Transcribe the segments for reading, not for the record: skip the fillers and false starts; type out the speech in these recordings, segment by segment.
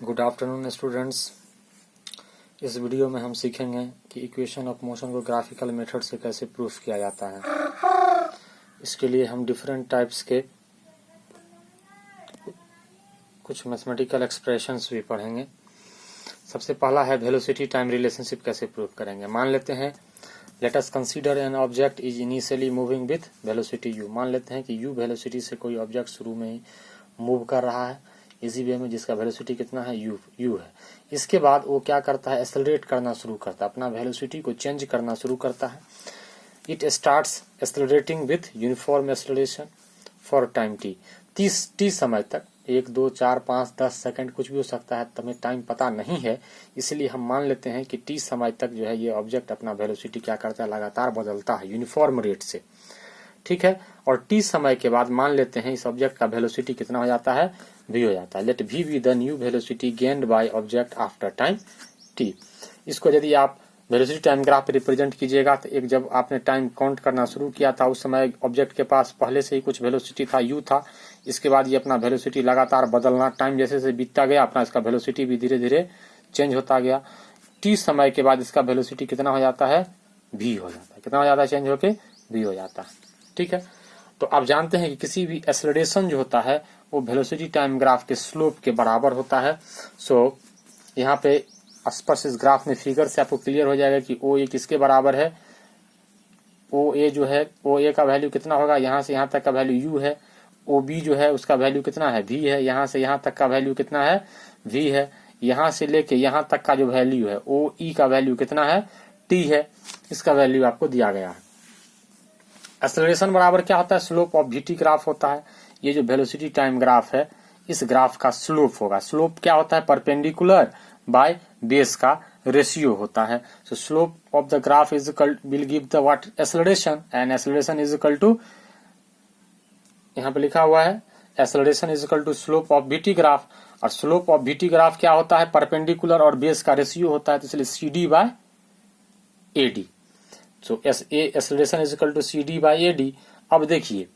Good afternoon students. इस video में हम सीखेंगे कि इक्वेशन ऑफ मोशन को ग्राफिकल मेथड से कैसे प्रूफ किया जाता है। इसके लिए हम डिफरेंट टाइप्स के कुछ मैथमेटिकल एक्सप्रेशंस भी पढ़ेंगे। सबसे पहला है वेलोसिटी टाइम रिलेशनशिप कैसे प्रूफ करेंगे। मान लेते हैं let us consider an object is initially moving with velocity u। मान लेते हैं कि u वेलोसिटी से कोई ऑब्जेक्ट शुरू में ही मूव कर रहा है इसी वे में, जिसका वेलोसिटी कितना है u है। इसके बाद वो क्या करता है, एक्सेलरेट करना शुरू करता है, अपना वेलोसिटी को चेंज करना शुरू करता है। It starts accelerating with uniform acceleration for time t समय तक, 1 2 4 5 10 सेकंड कुछ भी हो सकता है, हमें टाइम पता नहीं है। इसलिए हम मान लेते हैं कि t समय तक जो है ये ऑब्जेक्ट अपना वेलोसिटी क्या करता है, लगातार बदलता है यूनिफॉर्म रेट से, ठीक है। और t समय के बाद मान लेते हैं इस ऑब्जेक्ट का वेलोसिटी कितना हो जाता है, v हो जाता है। Let v be the new velocity gained by object after time t। इसको यदि आप वेलोसिटी टाइम ग्राफ पे रिप्रेजेंट कीजिएगा तो एक जब आपने टाइम काउंट करना शुरू किया था उस समय ऑब्जेक्ट के पास पहले से ही कुछ वेलोसिटी था, u था। इसके बाद ये अपना वेलोसिटी लगातार बदलना, टाइम जैसे जैसे बीतता गया अपना इसका वेलोसिटी भी धीरे धीरे चेंज होता गया। t समय के बाद इसका वेलोसिटी कितना हो जाता है, v हो जाता है। कितना हो जाता है, चेंज होके v हो जाता है, ठीक है। तो आप जानते हैं कि किसी भी एक्सेलरेशन जो होता है वो वेलोसिटी टाइम ग्राफ के स्लोप के बराबर होता है। सो यहाँ पे स्पर्श इस ग्राफ में फिगर से आपको क्लियर हो जाएगा कि ओ ए किसके बराबर है। ओ ए जो है, ओ ए का वैल्यू कितना होगा, यहाँ से यहाँ तक का वैल्यू यू है। ओ बी जो है उसका वैल्यू कितना है, वी है। यहाँ से यहाँ तक का वैल्यू कितना है, वी है। यहाँ से लेके यहाँ तक का जो वैल्यू है ओ ई का वैल्यू कितना है, टी है। इसका वैल्यू आपको दिया गया है। एक्सेलरेशन बराबर क्या होता है, स्लोप ऑफ वीटी ग्राफ होता है। ये जो वेलोसिटी टाइम ग्राफ है इस ग्राफ का स्लोप होगा। स्लोप क्या होता है, परपेंडिकुलर बाय बेस का रेशियो होता है। So slope of the graph is equal will give the what, acceleration, and acceleration is equal to, यहाँ पे लिखा हुआ है acceleration is equal to slope of VT graph. और स्लोप ऑफ वीटी ग्राफ क्या होता है, परपेंडिकुलर और बेस का रेशियो होता है, तो इसलिए C D by A D. So acceleration is equal to C D by A D. अब देखिए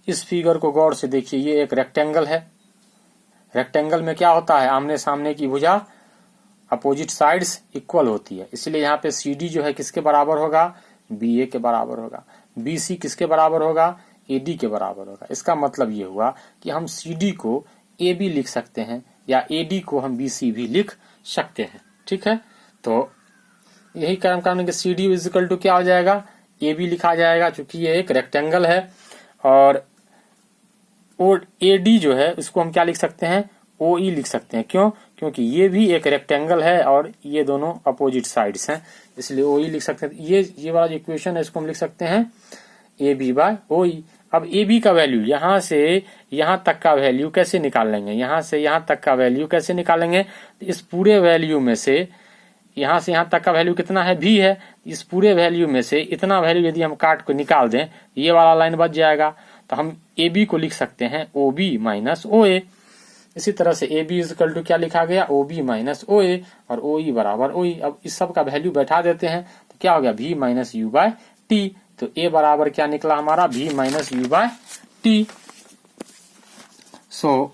इस फिगर को गौर से देखिए, ये एक रेक्टेंगल है। रेक्टेंगल में क्या होता है, आमने सामने की भुजा अपोजिट साइड्स इक्वल होती है। इसलिए यहाँ पे सी डी जो है किसके बराबर होगा, बी ए के बराबर होगा। बी सी किसके बराबर होगा, ए डी के बराबर होगा। इसका मतलब ये हुआ कि हम सी डी को ए बी लिख सकते हैं या ए डी को हम बी सी भी लिख सकते हैं, ठीक है। तो यही कर्म करने के C D is equal to क्या हो जाएगा, ए बी लिखा जाएगा, क्योंकि ये एक रेक्टेंगल है। और ए डी जो है उसको हम क्या लिख सकते हैं, ओ ई लिख सकते हैं। क्यों, क्योंकि ये भी एक रेक्टेंगल है और ये दोनों अपोजिट साइड्स हैं, इसलिए ओ ई लिख सकते हैं। ये वाला इक्वेशन है इसको हम लिख सकते हैं ए बी बाय ओ ई। अब ए बी का वैल्यू यहाँ से यहाँ तक का वैल्यू कैसे निकाल लेंगे, यहाँ से यहाँ तक का वैल्यू कैसे निकालेंगे। इस पूरे वैल्यू में से यहाँ से यहाँ तक का वैल्यू कितना है, भी है। इस पूरे वैल्यू में से इतना वैल्यू यदि हम काट को निकाल दें ये वाला लाइन बच जाएगा। तो हम ए बी को लिख सकते हैं ओ बी माइनस ओ ए। इसी तरह से ए बी इजकल टू क्या लिखा गया, ओ बी माइनस ओ ए, और ओ ई बराबर ओ ई। अब इस सब का वैल्यू बैठा देते हैं तो क्या हो गया, v minus u by t. तो ए बराबर क्या निकला हमारा, v minus u by t. So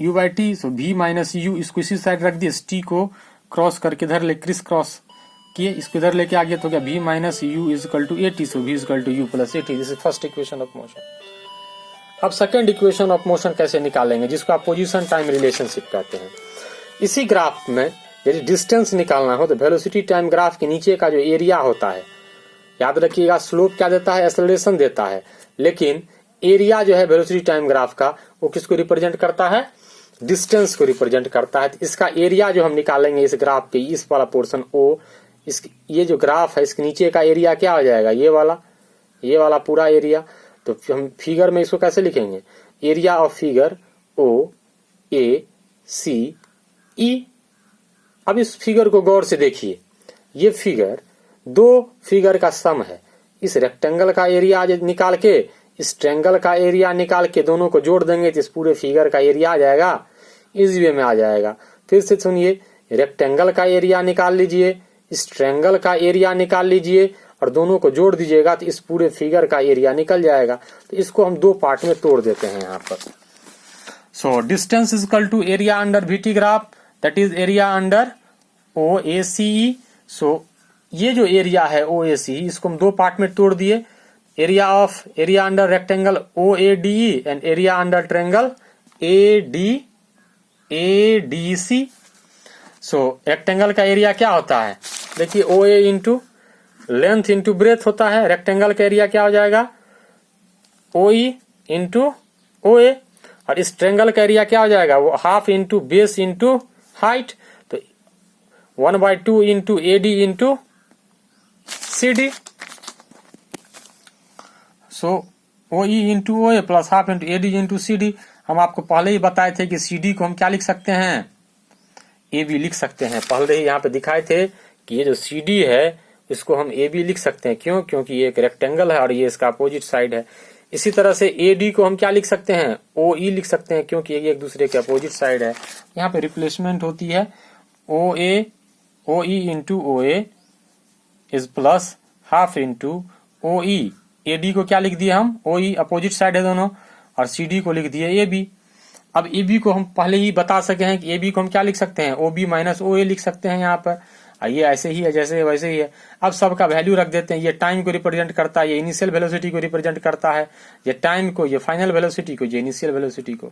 u by t, so v minus u, इसको इसी साइड रख दिए, टी को क्रॉस करके इधर ले क्रिस क्रॉस किए, इसको इधर लेके आ गया तो क्या v minus u is equal to a t. So v is equal to u plus a t. This is first equation of motion. अब सेकंड इक्वेशन ऑफ मोशन कैसे निकालेंगे, जिसको आप पोजीशन टाइम रिलेशनशिप कहते हैं। इसी ग्राफ में यदि डिस्टेंस निकालना हो तो वेलोसिटी टाइम ग्राफ के नीचे का जो एरिया होता है, याद रखिएगा स्लोप क्या देता है, एक्सेलरेशन देता है, लेकिन एरिया जो है वेलोसिटी टाइम ग्राफ का वो किसको रिप्रेजेंट करता है, डिस्टेंस को रिप्रेजेंट करता है। तो इसका एरिया जो हम निकालेंगे इस ग्राफ के, इस वाला पोर्शन ओ, ये जो ग्राफ है इसके नीचे का एरिया क्या हो जाएगा, ये वाला पूरा एरिया। तो हम फिगर में इसको कैसे लिखेंगे, एरिया ऑफ फिगर ओ ए सी ई। अब इस फिगर को गौर से देखिए, ये फिगर दो फिगर का सम है। इस रेक्टेंगल का एरिया निकाल के इस ट्रायंगल का एरिया निकाल के दोनों को जोड़ देंगे तो इस पूरे फिगर का एरिया आ जाएगा, इस वे में आ जाएगा। फिर से सुनिए, रेक्टेंगल का एरिया निकाल लीजिए, इस ट्रायंगल का एरिया निकाल लीजिए और दोनों को जोड़ दीजिएगा तो इस पूरे फिगर का एरिया निकल जाएगा। तो इसको हम दो पार्ट में तोड़ देते हैं यहाँ पर। So distance is equal to area under VT graph that is area under OACE। So ये जो एरिया है OACE, इसको हम दो पार्ट में तोड़ दिए, area under rectangle OADE and area under triangle ADC। So rectangle का एरिया क्या होता है, देखिए OA into length into breadth होता है। रेक्टेंगल का एरिया क्या हो जाएगा, OE इंटू OA। और इस ट्रायंगल का एरिया क्या हो जाएगा, वो half into base into height, तो 1/2 इंटू AD इंटू CD। सो OE into OA plus half into AD into CD। हम आपको पहले ही बताए थे कि CD को हम क्या लिख सकते हैं, AB लिख सकते हैं। पहले ही यहाँ पे दिखाए थे कि ये जो CD है इसको हम AB लिख सकते हैं। क्यों, क्योंकि ये एक रेक्टेंगल है और ये इसका अपोजिट साइड है। इसी तरह से AD को हम क्या लिख सकते हैं, OE लिख सकते हैं, क्योंकि ये एक दूसरे के अपोजिट साइड है। यहाँ पे रिप्लेसमेंट होती है OE into OA is plus half into OE। AD को क्या लिख दिए हम, OE अपोजिट साइड है दोनों, और CD को लिख दिए AB। अब AB को हम पहले ही बता सके हैं कि AB को हम क्या लिख सकते हैं, OB माइनस OA लिख सकते हैं यहाँ पर। ये ऐसे ही है जैसे वैसे ही है। अब सबका वैल्यू रख देते हैं। ये टाइम को रिप्रेजेंट करता है, ये इनिशियल वेलोसिटी को रिप्रेजेंट करता है, ये टाइम को, ये फाइनल वेलोसिटी को, ये इनिशियल वेलोसिटी को।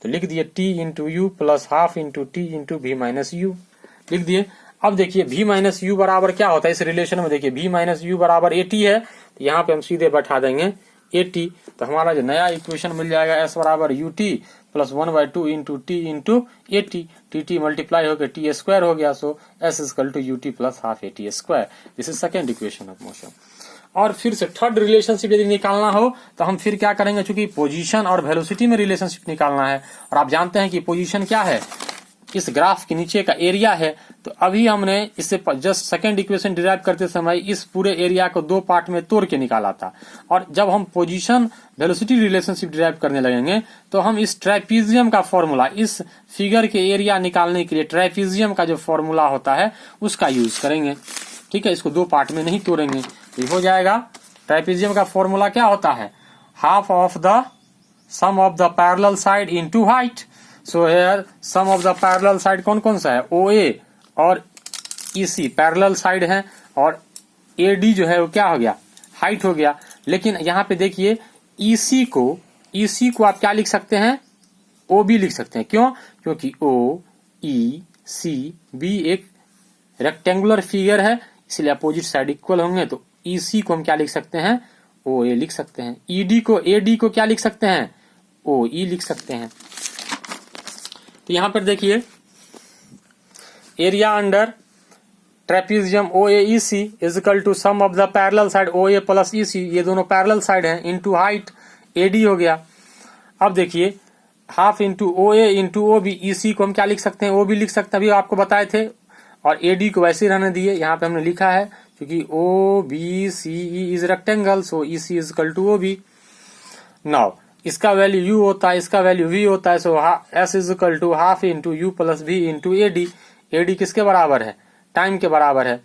तो लिख दिए T into you plus half into T into V minus you लिख दिए। अब देखिए V माइनस यू बराबर क्या होता है इस रिलेशन में, देखिए V माइनस यू बराबर AT है, तो यहाँ पे हम सीधे बैठा देंगे AT। तो हमारा जो नया इक्वेशन मिल जाएगा S बराबर UT plus 1/2 into T into AT। TT multiply होकर T स्क्वायर हो गया। So S equal to UT plus half AT square. This is second equation of motion. और फिर से थर्ड रिलेशनशिप यदि निकालना हो तो हम फिर क्या करेंगे, चूंकि पोजीशन और वेलोसिटी में रिलेशनशिप निकालना है, और आप जानते हैं कि पोजीशन क्या है, इस ग्राफ के नीचे का एरिया है। तो अभी हमने इससे जस्ट सेकंड इक्वेशन डिराइव करते समय इस पूरे एरिया को दो पार्ट में तोड़ के निकाला था। और जब हम पोजीशन वेलोसिटी रिलेशनशिप डिराइव करने लगेंगे तो हम इस ट्राइपीजियम का फॉर्मूला, इस फिगर के एरिया निकालने के लिए ट्राइपीजियम का जो फॉर्मूला होता है उसका यूज करेंगे। ठीक है, इसको दो पार्ट में नहीं तोड़ेंगे। तो हो जाएगा, ट्राइपीजियम का फॉर्मूला क्या होता है, half of the sum of the parallel side into height. So here sum of the parallel side कौन कौन सा है, OA और EC पैरेलल साइड है, और AD जो है वो क्या हो गया, हाइट हो गया। लेकिन यहाँ पे देखिए EC को आप क्या लिख सकते हैं, OB लिख सकते हैं। क्यों, क्योंकि OECB एक रेक्टेंगुलर फिगर है, इसलिए अपोजिट साइड इक्वल होंगे। तो EC को हम क्या लिख सकते हैं, OA लिख सकते हैं। AD को क्या लिख सकते हैं, OE लिख सकते हैं। तो यहां पर देखिए area under trapezium OAEC is equal to sum of the parallel side OA plus EC, ये दोनों पैरेलल साइड हैं, इनटू हाइट AD हो गया। अब देखिए half into OA into OB, EC को हम क्या लिख सकते हैं, OB लिख सकते हैं, अभी आपको बताए थे। और AD को वैसे ही रहने दिए, यहाँ पे हमने लिखा है क्योंकि OBCE is rectangle, so EC is equal to OB। Now इसका वैल्यू U होता है, इसका वैल्यू V होता है, so S is equal to half into U plus V into AD। AD किसके बराबर है, टाइम के बराबर है।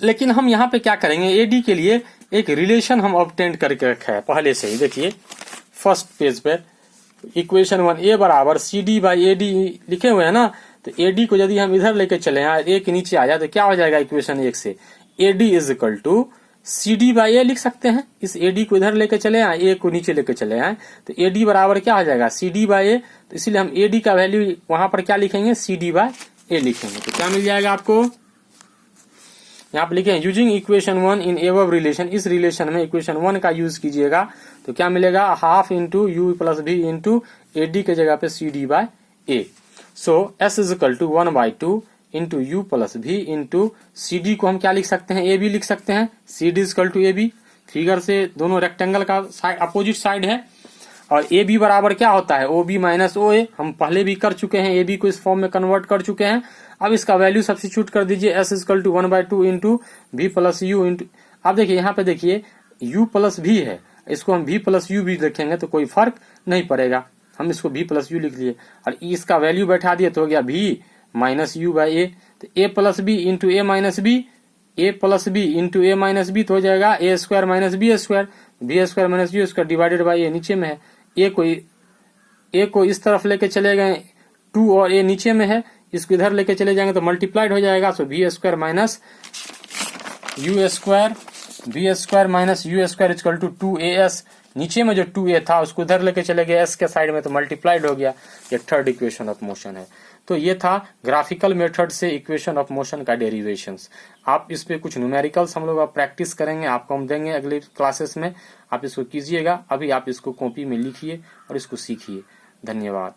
लेकिन हम यहाँ पे क्या करेंगे, AD के लिए एक रिलेशन हम ऑब्टेन करके रखा है पहले से ही। देखिए फर्स्ट पेज पे इक्वेशन 1 A बराबर CD बाई AD लिखे हुए हैं ना। तो AD को यदि हम इधर लेके चले आए, A के नीचे आ जाए, तो क्या हो जाएगा इक्वेशन 1 से, AD is equal to CD by A लिख सकते हैं। इस AD को इधर लेके चले आए, A को नीचे लेके चले आए, तो AD बराबर क्या हो जाएगा, CD बाई A। तो इसलिए हम AD का वैल्यू वहां पर क्या लिखेंगे, CD बाई A लिखेंगे। तो क्या मिल जाएगा आपको, यहाँ पे लिखे using equation 1 in above relation, इस रिलेशन में इक्वेशन 1 का यूज कीजिएगा तो क्या मिलेगा, half into U plus V into AD के जगह पे CD by A। So S is equal to 1/2 into U plus V into CD को हम क्या लिख सकते हैं, AB लिख सकते हैं। CD is equal to AB, figure से दोनों रेक्टेंगल का साइड अपोजिट साइड है। और AB बराबर क्या होता है, OB माइनस OA, हम पहले भी कर चुके हैं, AB को इस फॉर्म में कन्वर्ट कर चुके हैं। अब इसका वैल्यू सब्स्टिट्यूट कर दीजिए, S equal to 1/2 into V plus U into, अब देखिए यहाँ पे देखिए U प्लस V है, इसको हम V प्लस U भी लिखेंगे तो कोई फर्क नहीं पड़ेगा, हम इसको V प्लस U लिख लिए। और इसका वैल्यू बैठा दिए तो हो गया V minus U by A। तो A plus B into A minus B, A plus B into A minus B तो हो जाएगा A square minus B square, B square minus U square divided by A नीचे में है। A को इस तरफ लेके चले गए, 2 और a नीचे में है, इसको इधर लेके चले जाएंगे तो मल्टीप्लाइड हो जाएगा। So b square minus u square, b square minus u square equal to 2as। नीचे में जो 2a था उसको इधर लेके चले गए s के साइड में तो मल्टीप्लाइड हो गया। ये थर्ड इक्वेशन ऑफ मोशन है। तो ये था ग्राफिकल मेथड से इक्वेशन ऑफ मोशन का डेरिवेशंस। आप इस पे कुछ न्यूमेरिकल्स हम लोग अब प्रैक्टिस करेंगे, आपको हम देंगे अगले क्लासेस में, आप इसको कीजिएगा। अभी आप इसको कॉपी में लिखिए और इसको सीखिए। धन्यवाद।